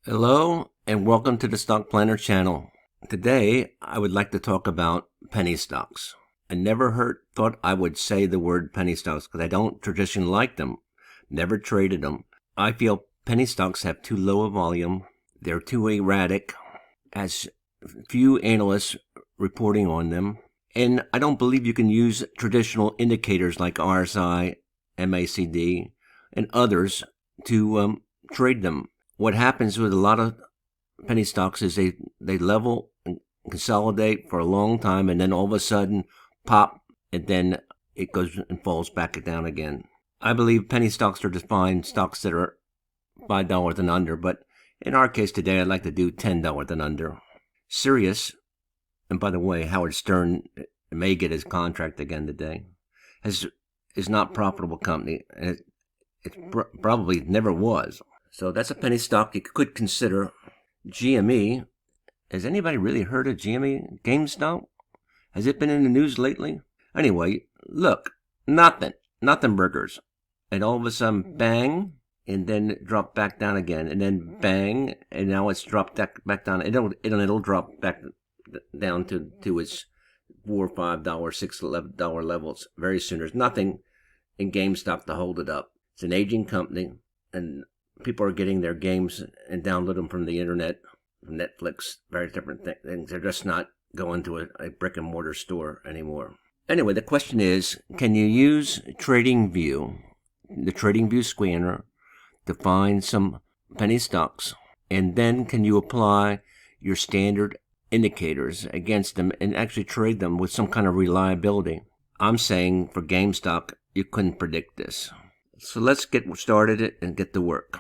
Hello and welcome to the Stock Planner channel. Today I would like to talk about penny stocks. I never thought I would say the word penny stocks because I don't traditionally like them. Never traded them. I feel penny stocks have too low a volume. They're too erratic, as few analysts reporting on them. And I don't believe you can use traditional indicators like RSI, MACD, and others to trade them. What happens with a lot of penny stocks is they level and consolidate for a long time and then all of a sudden pop, and then it goes and falls back down again. I believe penny stocks are defined stocks that are $5 and under, but in our case today I'd like to do $10 and under. Sirius, and by the way, Howard Stern may get his contract again today, is not a profitable company, and it probably never was. So that's a penny stock you could consider. GME. Has anybody really heard of GME? GameStop? Has it been in the news lately? Anyway, look, nothing burgers. And all of a sudden, bang, and then drop back down again. And then bang, and now it's dropped back down. It'll drop back down to its $4, $5, $6, $11 levels very soon. There's nothing in GameStop to hold it up. It's an aging company, and people are getting their games and download them from the internet, from Netflix, various different things. They're just not going to a brick and mortar store anymore. Anyway, the question is, can you use Tradingview, the Tradingview scanner, to find some penny stocks? And then can you apply your standard indicators against them and actually trade them with some kind of reliability? I'm saying for GameStop, you couldn't predict this. So let's get started and get to work.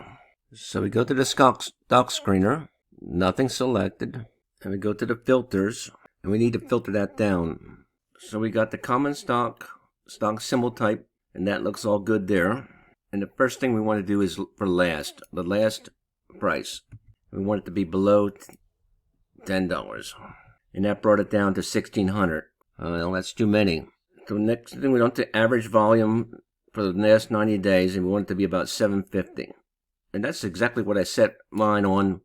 So we go to the stock screener, nothing selected, and we go to the filters, and we need to filter that down. So we got the common stock symbol type, and that looks all good there. And the first thing we want to do is for the last price. We want it to be below $10, and that brought it down to 1,600. Well, that's too many. So next thing, we want the average volume for the last 90 days, and we want it to be about 750. And that's exactly what I set mine on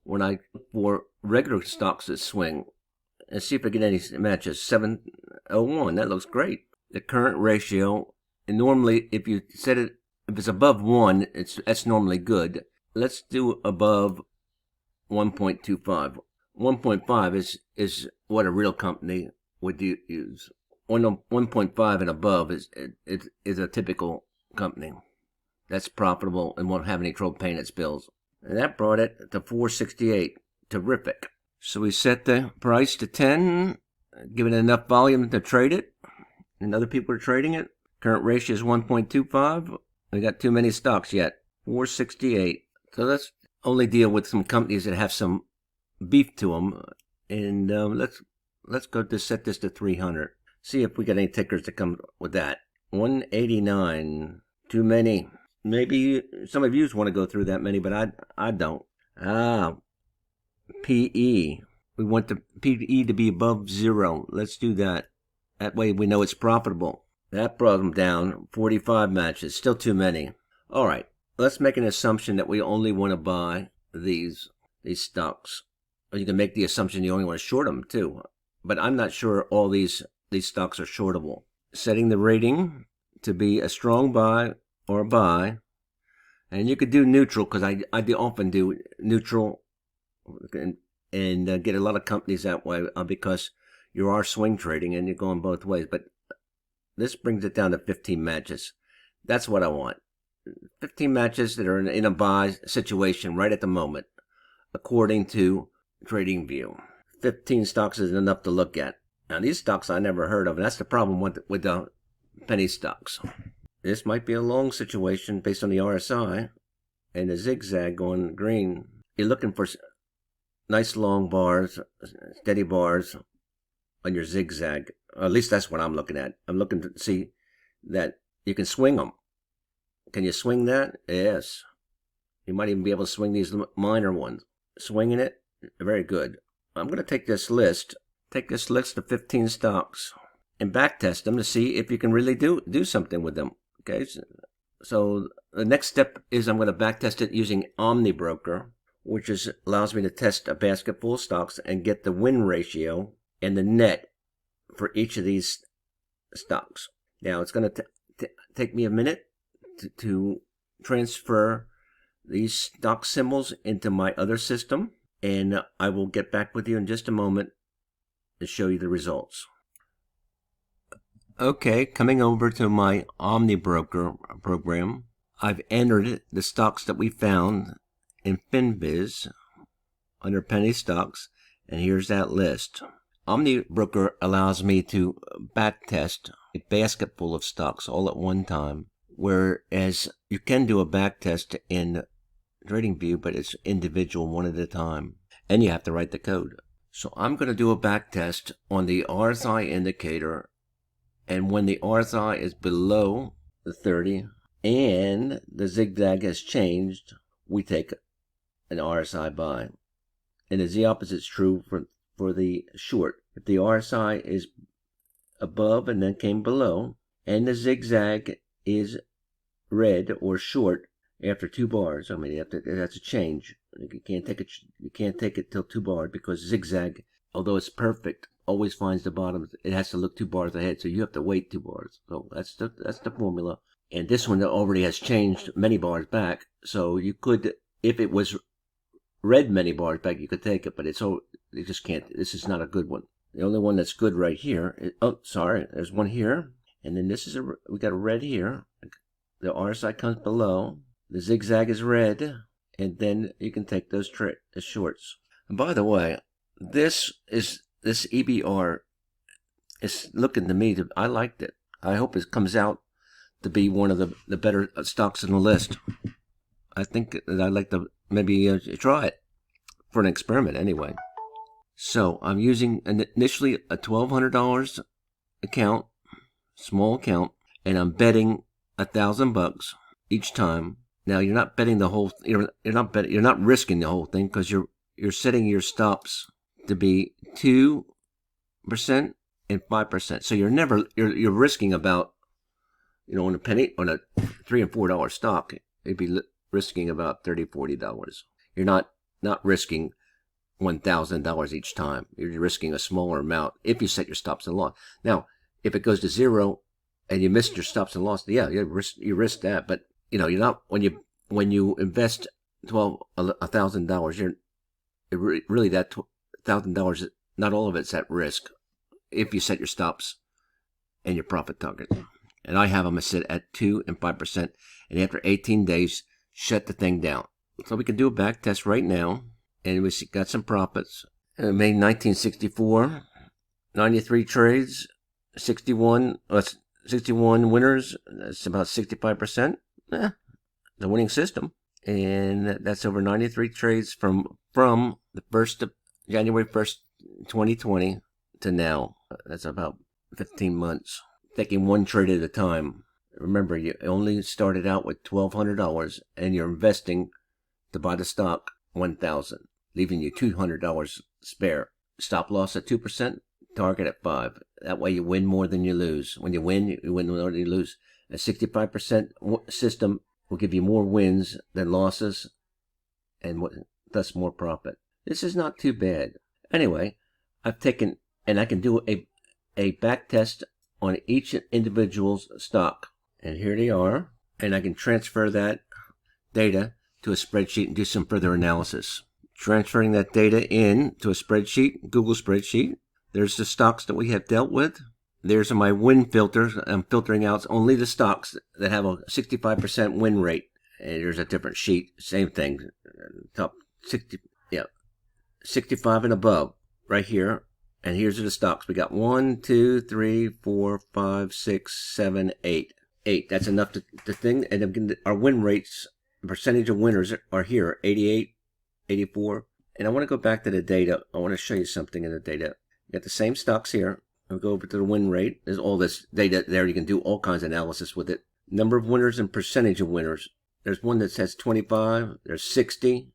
when I for regular stocks that swing. And see if I get any matches. 701, that looks great. The current ratio, and normally if you set it, if it's above 1, that's normally good. Let's do above 1.25. 1.5 is what a real company would use. 1.5 and above is a typical company that's profitable and won't have any trouble paying its bills. And that brought it to 468. Terrific. So we set the price to 10, given it enough volume to trade it, and other people are trading it. Current ratio is 1.25. We got too many stocks yet. 468. So let's only deal with some companies that have some beef to them, and let's go to set this to 300. See if we got any tickers to come with that. 189. Too many. Maybe some of you want to go through that many, but I don't. PE. We want the PE to be above 0. Let's do that. That way we know it's profitable. That brought them down. 45 matches. Still too many. All right. Let's make an assumption that we only want to buy these stocks. Or you can make the assumption you only want to short them too. But I'm not sure all these stocks are shortable. Setting the rating to be a strong buy or a buy. And you could do neutral, because I often do neutral and get a lot of companies that way because you are swing trading and you're going both ways. But this brings it down to 15 matches. That's what I want. 15 matches that are in a buy situation right at the moment, according to Tradingview. 15 stocks is enough to look at. Now, these stocks I never heard of, and that's the problem with the penny stocks. This might be a long situation based on the RSI and the zigzag going green. You're looking for nice long bars, steady bars on your zigzag. Or at least that's what I'm looking at. I'm looking to see that you can swing them. Can you swing that? Yes. You might even be able to swing these minor ones. Swinging it, very good. I'm going to take this list of 15 stocks and backtest them to see if you can really do something with them. Okay, so the next step is I'm going to backtest it using Omni Broker, which allows me to test a basket full of stocks and get the win ratio and the net for each of these stocks. Now it's going to take me a minute to transfer these stock symbols into my other system, and I will get back with you in just a moment to show you the results. Okay, coming over to my Omni Broker program, I've entered the stocks that we found in FinViz under penny stocks, and here's that list. Omni Broker allows me to backtest a basket full of stocks all at one time, whereas you can do a backtest in Tradingview, but it's individual, one at a time, and you have to write the code. So I'm going to do a backtest on the RSI indicator, and when the RSI is below the 30 and the zigzag has changed, we take an RSI buy. And the opposite is true for the short. If the RSI is above and then came below, and the zigzag is red or short after 2 bars, I mean, that's a change. You can't take it till 2 bars, because zigzag, although it's perfect, always finds the bottom. It has to look 2 bars ahead, so you have to wait 2 bars. So that's the formula. And this one already has changed many bars back, so you could, if it was red many bars back, you could take it, but you just can't. This is not a good one. The only one that's good right here there's one here, and then we got a red here. The RSI comes below, the zigzag is red, and then you can take those the shorts. And by the way, this EBR is looking to me I liked it. I hope it comes out to be one of the better stocks in the list. I think that I'd like to maybe try it for an experiment anyway. So I'm using initially a $1,200 account, small account, and I'm betting $1,000 each time. Now you're not betting the whole. You're not risking the whole thing, because you're setting your stops to be 2% and 5%. So you're risking about, on a penny, on a $3 and $4 stock, it'd be risking about $30-$40. You're not risking $1,000 each time. You're risking a smaller amount if you set your stops and loss. Now, if it goes to 0 and you missed your stops and loss, yeah, you risk that. But you're not, when you invest $1,000, really that $1,000, not all of it's at risk if you set your stops and your profit target. And I have them set at 2 and 5%, and after 18 days, shut the thing down. So we can do a back test right now, and we got some profits. Made 1964, 93 trades, 61 winners. That's about 65%. The winning system, and that's over 93 trades from the January 1st, 2020 to now. That's about 15 months. Taking one trade at a time. Remember, you only started out with $1,200, and you're investing to buy the stock $1,000, leaving you $200 spare. Stop loss at 2%, target at 5%. That way you win more than you lose. When you win, you win more than you lose. A 65% system will give you more wins than losses, and thus more profit. This is not too bad. Anyway, I've taken, and I can do a back test on each individual's stock. And here they are. And I can transfer that data to a spreadsheet and do some further analysis. Transferring that data in to a spreadsheet, Google spreadsheet. There's the stocks that we have dealt with. There's my win filters. I'm filtering out only the stocks that have a 65% win rate. And there's a different sheet. Same thing. Top 60, 65 and above right here. And here's the stocks. We got 1, 2, 3, 4, 5, 6, 7, 8. 8. That's enough to thing. And again, our win rates, percentage of winners are here. 88, 84. And I want to go back to the data. I want to show you something in the data. You got the same stocks here. We'll go over to the win rate. There's all this data there. You can do all kinds of analysis with it. Number of winners and percentage of winners. There's one that says 25. There's 60.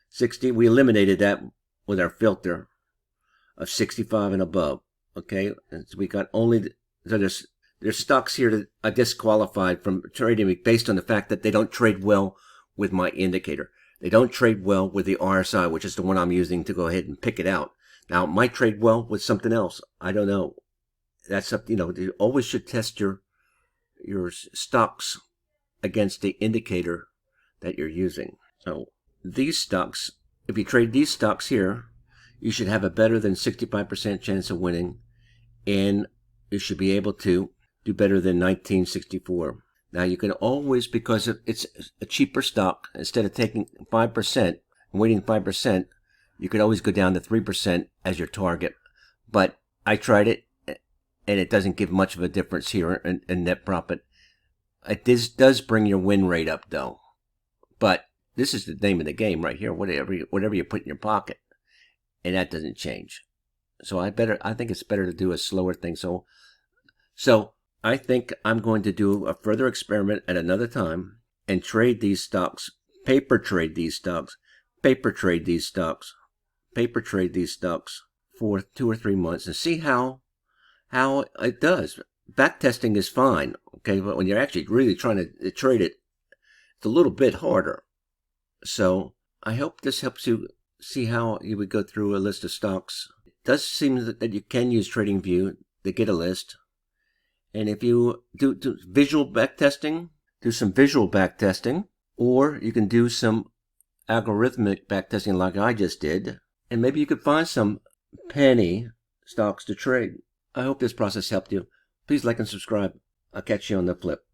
60. We eliminated that with our filter of 65 and above. Okay. And so we got only, so there's stocks here that are disqualified from trading based on the fact that they don't trade well with my indicator. They don't trade well with the RSI, which is the one I'm using to go ahead and pick it out. Now, it might trade well with something else. I don't know. That's up, you always should test your stocks against the indicator that you're using. So these stocks, if you trade these stocks here, you should have a better than 65% chance of winning, and you should be able to do better than 1964. Now you can always, because it's a cheaper stock, instead of taking 5% and waiting 5%, you could always go down to 3% as your target. But I tried it, and it doesn't give much of a difference here in net profit. It does bring your win rate up, though. But this is the name of the game right here. Whatever you put in your pocket, and that doesn't change. So I think it's better to do a slower thing. So I think I'm going to do a further experiment at another time and trade these stocks, paper trade these stocks for 2 or 3 months and see how it does. Backtesting is fine, okay, but when you're actually really trying to trade it, it's a little bit harder. So I hope this helps you see how you would go through a list of stocks. It does seem that you can use TradingView to get a list. And if you do visual backtesting, do some visual backtesting, or you can do some algorithmic backtesting like I just did, and maybe you could find some penny stocks to trade. I hope this process helped you. Please like and subscribe. I'll catch you on the flip.